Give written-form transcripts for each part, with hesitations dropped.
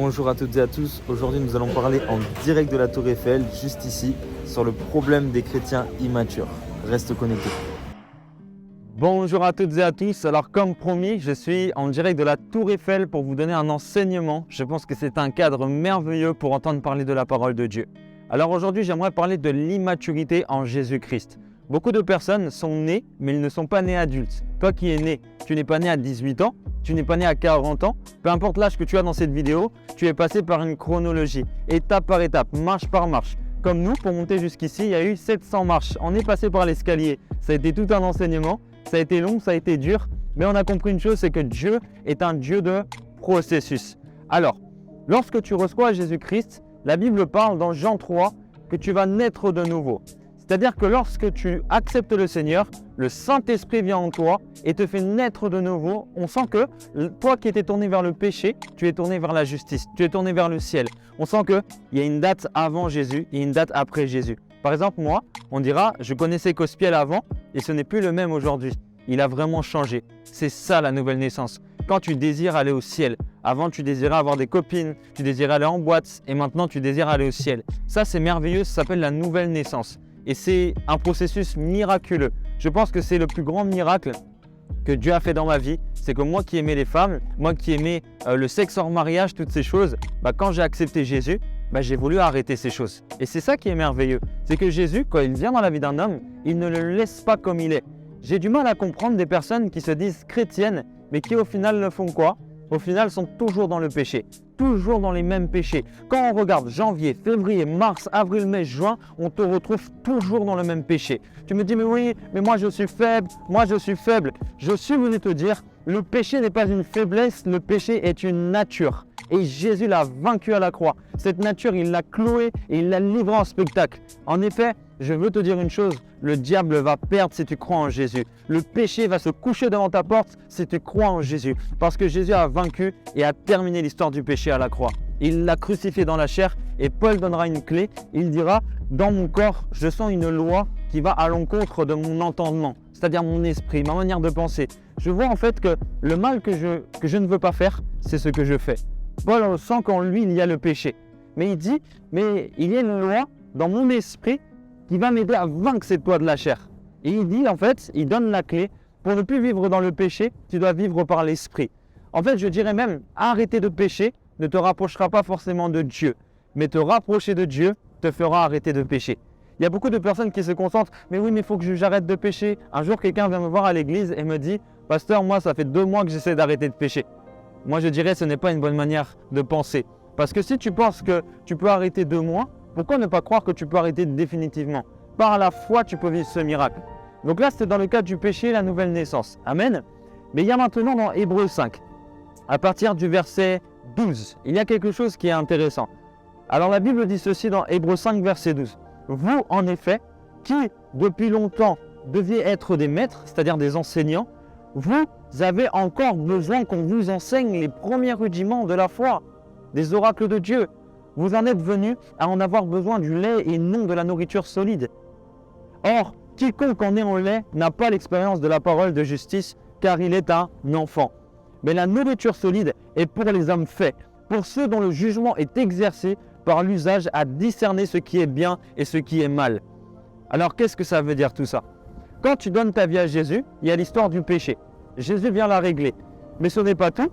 Bonjour à toutes et à tous, aujourd'hui nous allons parler en direct de la Tour Eiffel, juste ici, sur le problème des chrétiens immatures. Reste connecté. Bonjour à toutes et à tous, alors comme promis, je suis en direct de la Tour Eiffel pour vous donner un enseignement. Je pense que c'est un cadre merveilleux pour entendre parler de la parole de Dieu. Alors aujourd'hui, j'aimerais parler de l'immaturité en Jésus-Christ. Beaucoup de personnes sont nées, mais ils ne sont pas nés adultes. Toi qui es né, tu n'es pas né à 18 ans, tu n'es pas né à 40 ans, peu importe l'âge que tu as dans cette vidéo, tu es passé par une chronologie, étape par étape, marche par marche. Comme nous, pour monter jusqu'ici, il y a eu 700 marches. On est passé par l'escalier. Ça a été tout un enseignement, ça a été long, ça a été dur, mais on a compris une chose, c'est que Dieu est un Dieu de processus. Alors, lorsque tu reçois Jésus-Christ, la Bible parle dans Jean 3 que tu vas naître de nouveau. C'est-à-dire que lorsque tu acceptes le Seigneur, le Saint-Esprit vient en toi et te fait naître de nouveau. On sent que toi qui étais tourné vers le péché, tu es tourné vers la justice, tu es tourné vers le ciel. On sent qu'il y a une date avant Jésus et une date après Jésus. Par exemple, moi, on dira, je connaissais Cospiel avant et ce n'est plus le même aujourd'hui. Il a vraiment changé. C'est ça la nouvelle naissance. Quand tu désires aller au ciel, avant tu désirais avoir des copines, tu désirais aller en boîte et maintenant tu désires aller au ciel. Ça c'est merveilleux, ça s'appelle la nouvelle naissance. Et c'est un processus miraculeux. Je pense que c'est le plus grand miracle que Dieu a fait dans ma vie. C'est que moi qui aimais les femmes, moi qui aimais le sexe hors mariage, toutes ces choses, quand j'ai accepté Jésus, j'ai voulu arrêter ces choses. Et c'est ça qui est merveilleux. C'est que Jésus, quand il vient dans la vie d'un homme, il ne le laisse pas comme il est. J'ai du mal à comprendre des personnes qui se disent chrétiennes, mais qui au final ne font quoi? Au final sont toujours dans le péché, toujours dans les mêmes péchés. Quand on regarde janvier, février, mars, avril, mai, juin, on te retrouve toujours dans le même péché. Tu me dis, mais oui, mais moi je suis faible, moi je suis faible. Je suis venu te dire, le péché n'est pas une faiblesse, le péché est une nature. Et Jésus l'a vaincu à la croix. Cette nature, il l'a clouée et il l'a livrée en spectacle. En effet, je veux te dire une chose, le diable va perdre si tu crois en Jésus. Le péché va se coucher devant ta porte si tu crois en Jésus. Parce que Jésus a vaincu et a terminé l'histoire du péché à la croix. Il l'a crucifié dans la chair et Paul donnera une clé. Il dira, dans mon corps, je sens une loi qui va à l'encontre de mon entendement, c'est-à-dire mon esprit, ma manière de penser. Je vois en fait que le mal que je ne veux pas faire, c'est ce que je fais. Paul sent qu'en lui, il y a le péché. Mais il dit, mais il y a une loi dans mon esprit qui va m'aider à vaincre cette loi de la chair. Et il dit, en fait, il donne la clé. Pour ne plus vivre dans le péché, tu dois vivre par l'esprit. En fait, je dirais même, arrêter de pécher ne te rapprochera pas forcément de Dieu. Mais te rapprocher de Dieu te fera arrêter de pécher. Il y a beaucoup de personnes qui se concentrent, mais oui, mais il faut que j'arrête de pécher. Un jour, quelqu'un vient me voir à l'église et me dit, pasteur, moi, ça fait 2 mois que j'essaie d'arrêter de pécher. Moi, je dirais que ce n'est pas une bonne manière de penser. Parce que si tu penses que tu peux arrêter 2 mois, pourquoi ne pas croire que tu peux arrêter définitivement? Par la foi, tu peux vivre ce miracle. Donc là, c'était dans le cadre du péché, la nouvelle naissance. Amen. Mais il y a maintenant dans Hébreux 5, à partir du verset 12, il y a quelque chose qui est intéressant. Alors la Bible dit ceci dans Hébreux 5, verset 12. Vous, en effet, qui depuis longtemps deviez être des maîtres, c'est-à-dire des enseignants, vous avez encore besoin qu'on vous enseigne les premiers rudiments de la foi, des oracles de Dieu. Vous en êtes venus à en avoir besoin du lait et non de la nourriture solide. Or, quiconque en est en lait n'a pas l'expérience de la parole de justice, car il est un enfant. Mais la nourriture solide est pour les hommes faits, pour ceux dont le jugement est exercé par l'usage à discerner ce qui est bien et ce qui est mal. Alors, qu'est-ce que ça veut dire tout ça? Quand tu donnes ta vie à Jésus, il y a l'histoire du péché. Jésus vient la régler. Mais ce n'est pas tout.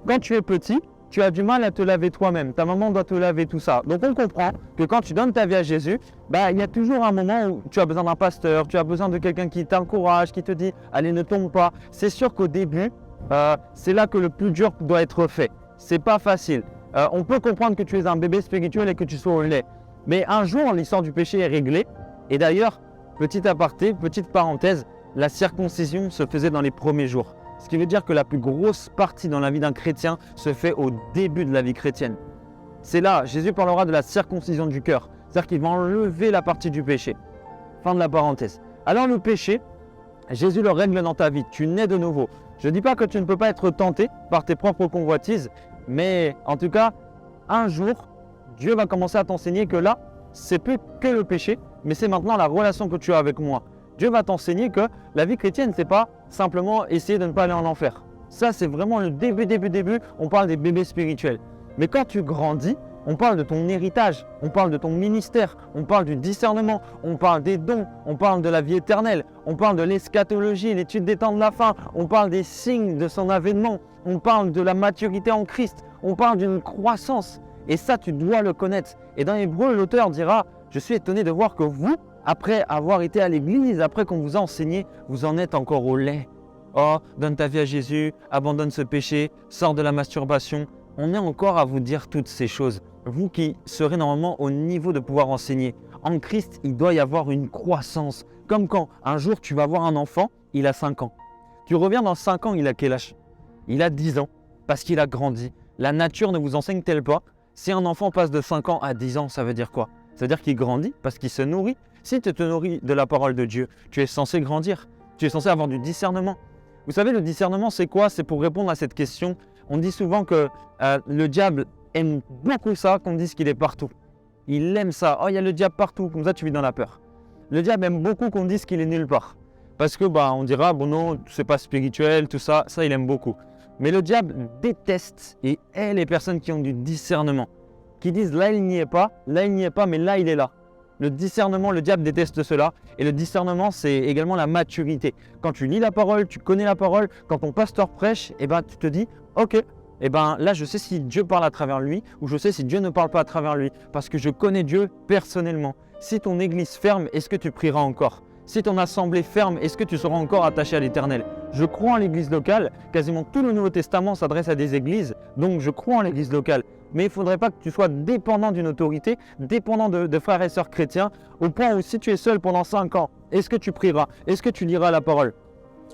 Quand tu es petit, tu as du mal à te laver toi-même. Ta maman doit te laver tout ça. Donc on comprend que quand tu donnes ta vie à Jésus, il y a toujours un moment où tu as besoin d'un pasteur, tu as besoin de quelqu'un qui t'encourage, qui te dit « Allez, ne tombe pas ». C'est sûr qu'au début, c'est là que le plus dur doit être fait. C'est pas facile. On peut comprendre que tu es un bébé spirituel et que tu sois au lait. Mais un jour, l'histoire du péché est réglée. Et d'ailleurs, petit aparté, petite parenthèse, la circoncision se faisait dans les premiers jours. Ce qui veut dire que la plus grosse partie dans la vie d'un chrétien se fait au début de la vie chrétienne. C'est là, Jésus parlera de la circoncision du cœur. C'est-à-dire qu'il va enlever la partie du péché. Fin de la parenthèse. Alors le péché, Jésus le règle dans ta vie. Tu nais de nouveau. Je ne dis pas que tu ne peux pas être tenté par tes propres convoitises, mais en tout cas, un jour, Dieu va commencer à t'enseigner que là, c'est plus que le péché, mais c'est maintenant la relation que tu as avec moi. Dieu va t'enseigner que la vie chrétienne, ce n'est pas simplement essayer de ne pas aller en enfer. Ça, c'est vraiment le début. On parle des bébés spirituels. Mais quand tu grandis, on parle de ton héritage, on parle de ton ministère, on parle du discernement, on parle des dons, on parle de la vie éternelle, on parle de l'eschatologie, l'étude des temps de la fin, on parle des signes de son avènement, on parle de la maturité en Christ, on parle d'une croissance. Et ça, tu dois le connaître. Et dans Hébreu, l'auteur dira, je suis étonné de voir que vous, après avoir été à l'église, après qu'on vous a enseigné, vous en êtes encore au lait. Oh, donne ta vie à Jésus, abandonne ce péché, sors de la masturbation. On est encore à vous dire toutes ces choses. Vous qui serez normalement au niveau de pouvoir enseigner. En Christ, il doit y avoir une croissance. Comme quand un jour tu vas voir un enfant, il a 5 ans. Tu reviens dans 5 ans, il a quel âge? Il a 10 ans, parce qu'il a grandi. La nature ne vous enseigne-t-elle pas? Si un enfant passe de 5 ans à 10 ans, ça veut dire quoi? Ça veut dire qu'il grandit parce qu'il se nourrit. Si tu te nourris de la parole de Dieu, tu es censé grandir. Tu es censé avoir du discernement. Vous savez, le discernement, c'est quoi? C'est pour répondre à cette question. On dit souvent que le diable aime beaucoup ça, qu'on dise qu'il est partout. Il aime ça. Oh, il y a le diable partout. Comme ça, tu vis dans la peur. Le diable aime beaucoup qu'on dise qu'il est nulle part. Parce que on dira, bon non, c'est pas spirituel, tout ça. Ça, il aime beaucoup. Mais le diable déteste et hait les personnes qui ont du discernement. Qui disent, là, il n'y est pas, mais là, il est là. Le discernement, le diable déteste cela. Et le discernement, c'est également la maturité. Quand tu lis la parole, tu connais la parole. Quand ton pasteur prêche, tu te dis, ok, là, je sais si Dieu parle à travers lui ou je sais si Dieu ne parle pas à travers lui. Parce que je connais Dieu personnellement. Si ton église ferme, est-ce que tu prieras encore? Si ton assemblée ferme, est-ce que tu seras encore attaché à l'Éternel? Je crois en l'église locale. Quasiment tout le Nouveau Testament s'adresse à des églises. Donc, je crois en l'église locale. Mais il ne faudrait pas que tu sois dépendant d'une autorité, dépendant de frères et sœurs chrétiens, au point où si tu es seul pendant 5 ans, est-ce que tu prieras? Est-ce que tu liras la parole?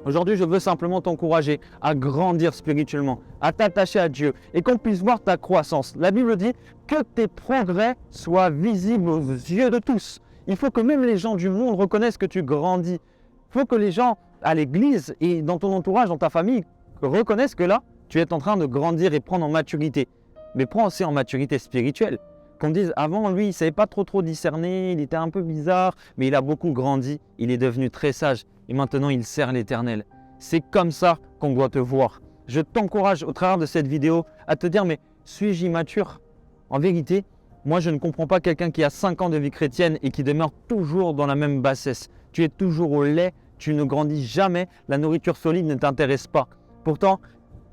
Aujourd'hui, je veux simplement t'encourager à grandir spirituellement, à t'attacher à Dieu et qu'on puisse voir ta croissance. La Bible dit que tes progrès soient visibles aux yeux de tous. Il faut que même les gens du monde reconnaissent que tu grandis. Il faut que les gens à l'église et dans ton entourage, dans ta famille, reconnaissent que là, tu es en train de grandir et prendre en maturité. Mais prends aussi en maturité spirituelle. Qu'on dise, avant lui, il ne savait pas trop discerner, il était un peu bizarre, mais il a beaucoup grandi, il est devenu très sage et maintenant il sert l'Éternel. C'est comme ça qu'on doit te voir. Je t'encourage au travers de cette vidéo à te dire, mais suis-je immature? En vérité, moi je ne comprends pas quelqu'un qui a 5 ans de vie chrétienne et qui demeure toujours dans la même bassesse. Tu es toujours au lait, tu ne grandis jamais, la nourriture solide ne t'intéresse pas. Pourtant,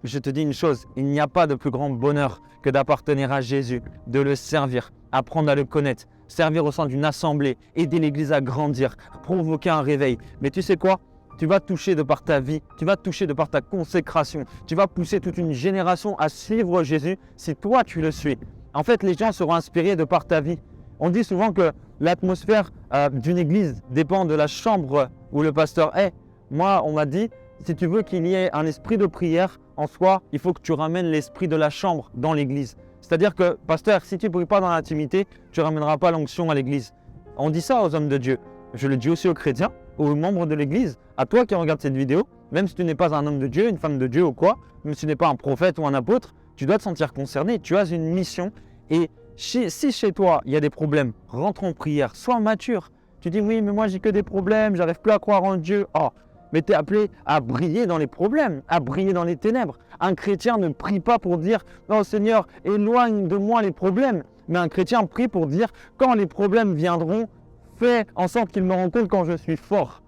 je te dis une chose, il n'y a pas de plus grand bonheur que d'appartenir à Jésus, de le servir, apprendre à le connaître, servir au sein d'une assemblée, aider l'Église à grandir, provoquer un réveil. Mais tu sais quoi? Tu vas toucher de par ta vie, tu vas toucher de par ta consécration, tu vas pousser toute une génération à suivre Jésus si toi tu le suis. En fait, les gens seront inspirés de par ta vie. On dit souvent que l'atmosphère d'une église dépend de la chambre où le pasteur est. Moi, on m'a dit, si tu veux qu'il y ait un esprit de prière en soi, il faut que tu ramènes l'esprit de la chambre dans l'église. C'est-à-dire que, pasteur, si tu ne pries pas dans l'intimité, tu ne ramèneras pas l'onction à l'église. On dit ça aux hommes de Dieu. Je le dis aussi aux chrétiens, aux membres de l'église, à toi qui regardes cette vidéo, même si tu n'es pas un homme de Dieu, une femme de Dieu ou quoi, même si tu n'es pas un prophète ou un apôtre, tu dois te sentir concerné, tu as une mission. Et si chez toi, il y a des problèmes, rentre en prière, sois mature. Tu dis, oui, mais moi, j'ai que des problèmes, j'arrive plus à croire en Dieu. Oh, mais tu es appelé à briller dans les problèmes, à briller dans les ténèbres. Un chrétien ne prie pas pour dire, non, Seigneur, éloigne de moi les problèmes. Mais un chrétien prie pour dire, quand les problèmes viendront, fais en sorte qu'ils me rencontrent quand je suis fort.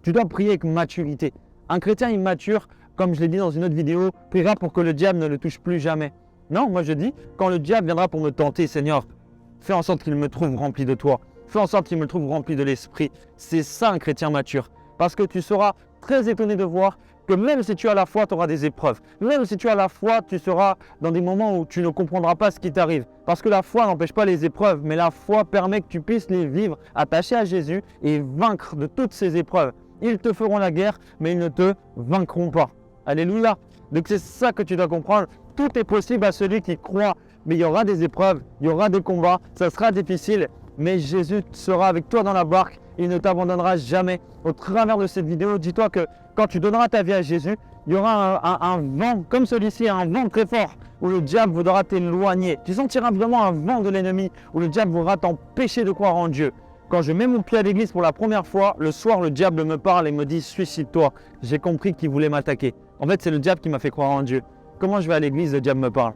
Tu dois prier avec maturité. Un chrétien immature, comme je l'ai dit dans une autre vidéo, priera pour que le diable ne le touche plus jamais. Non, moi je dis, quand le diable viendra pour me tenter, Seigneur, fais en sorte qu'il me trouve rempli de toi. Fais en sorte qu'il me trouve rempli de l'esprit. C'est ça un chrétien mature. Parce que tu seras très étonné de voir que même si tu as la foi, tu auras des épreuves. Même si tu as la foi, tu seras dans des moments où tu ne comprendras pas ce qui t'arrive. Parce que la foi n'empêche pas les épreuves, mais la foi permet que tu puisses les vivre attaché à Jésus et vaincre de toutes ces épreuves. Ils te feront la guerre, mais ils ne te vaincront pas. Alléluia. Donc c'est ça que tu dois comprendre. Tout est possible à celui qui croit. Mais il y aura des épreuves, il y aura des combats, ça sera difficile. Mais Jésus sera avec toi dans la barque. Il ne t'abandonnera jamais. Au travers de cette vidéo, dis-toi que quand tu donneras ta vie à Jésus, il y aura un vent comme celui-ci, un vent très fort, où le diable voudra t'éloigner. Tu sentiras vraiment un vent de l'ennemi, où le diable voudra t'empêcher de croire en Dieu. Quand je mets mon pied à l'église pour la première fois, le soir, le diable me parle et me dit « Suicide-toi ». J'ai compris qu'il voulait m'attaquer. En fait, c'est le diable qui m'a fait croire en Dieu. Comment je vais à l'église, le diable me parle.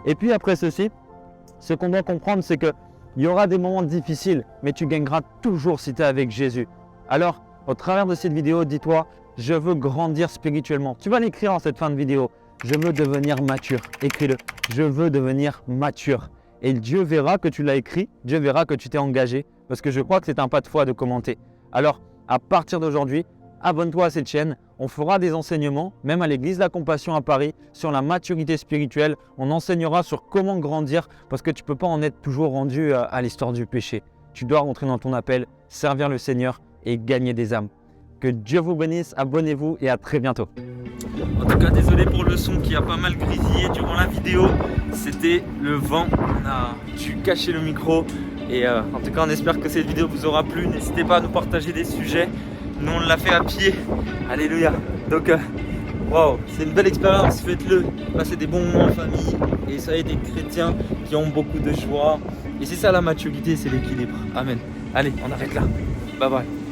Et puis après ceci, ce qu'on doit comprendre, c'est qu'il y aura des moments difficiles, mais tu gagneras toujours si tu es avec Jésus. Alors, au travers de cette vidéo, dis-toi, je veux grandir spirituellement. Tu vas l'écrire en cette fin de vidéo. Je veux devenir mature. Écris-le. Je veux devenir mature. Et Dieu verra que tu l'as écrit, Dieu verra que tu t'es engagé, parce que je crois que c'est un pas de foi de commenter. Alors, à partir d'aujourd'hui, abonne-toi à cette chaîne. On fera des enseignements, même à l'église La Compassion à Paris, sur la maturité spirituelle. On enseignera sur comment grandir, parce que tu ne peux pas en être toujours rendu à l'histoire du péché. Tu dois rentrer dans ton appel, servir le Seigneur et gagner des âmes. Que Dieu vous bénisse, abonnez-vous et à très bientôt. En tout cas, désolé pour le son qui a pas mal grésillé durant la vidéo. C'était le vent, on a dû cacher le micro. Et en tout cas, on espère que cette vidéo vous aura plu. N'hésitez pas à nous partager des sujets. Nous, on l'a fait à pied. Alléluia. Donc, waouh, c'est une belle expérience. Faites-le. Passez des bons moments en famille. Et soyez des chrétiens qui ont beaucoup de joie. Et c'est ça la maturité, c'est l'équilibre. Amen. Allez, on arrête là. Bye bye.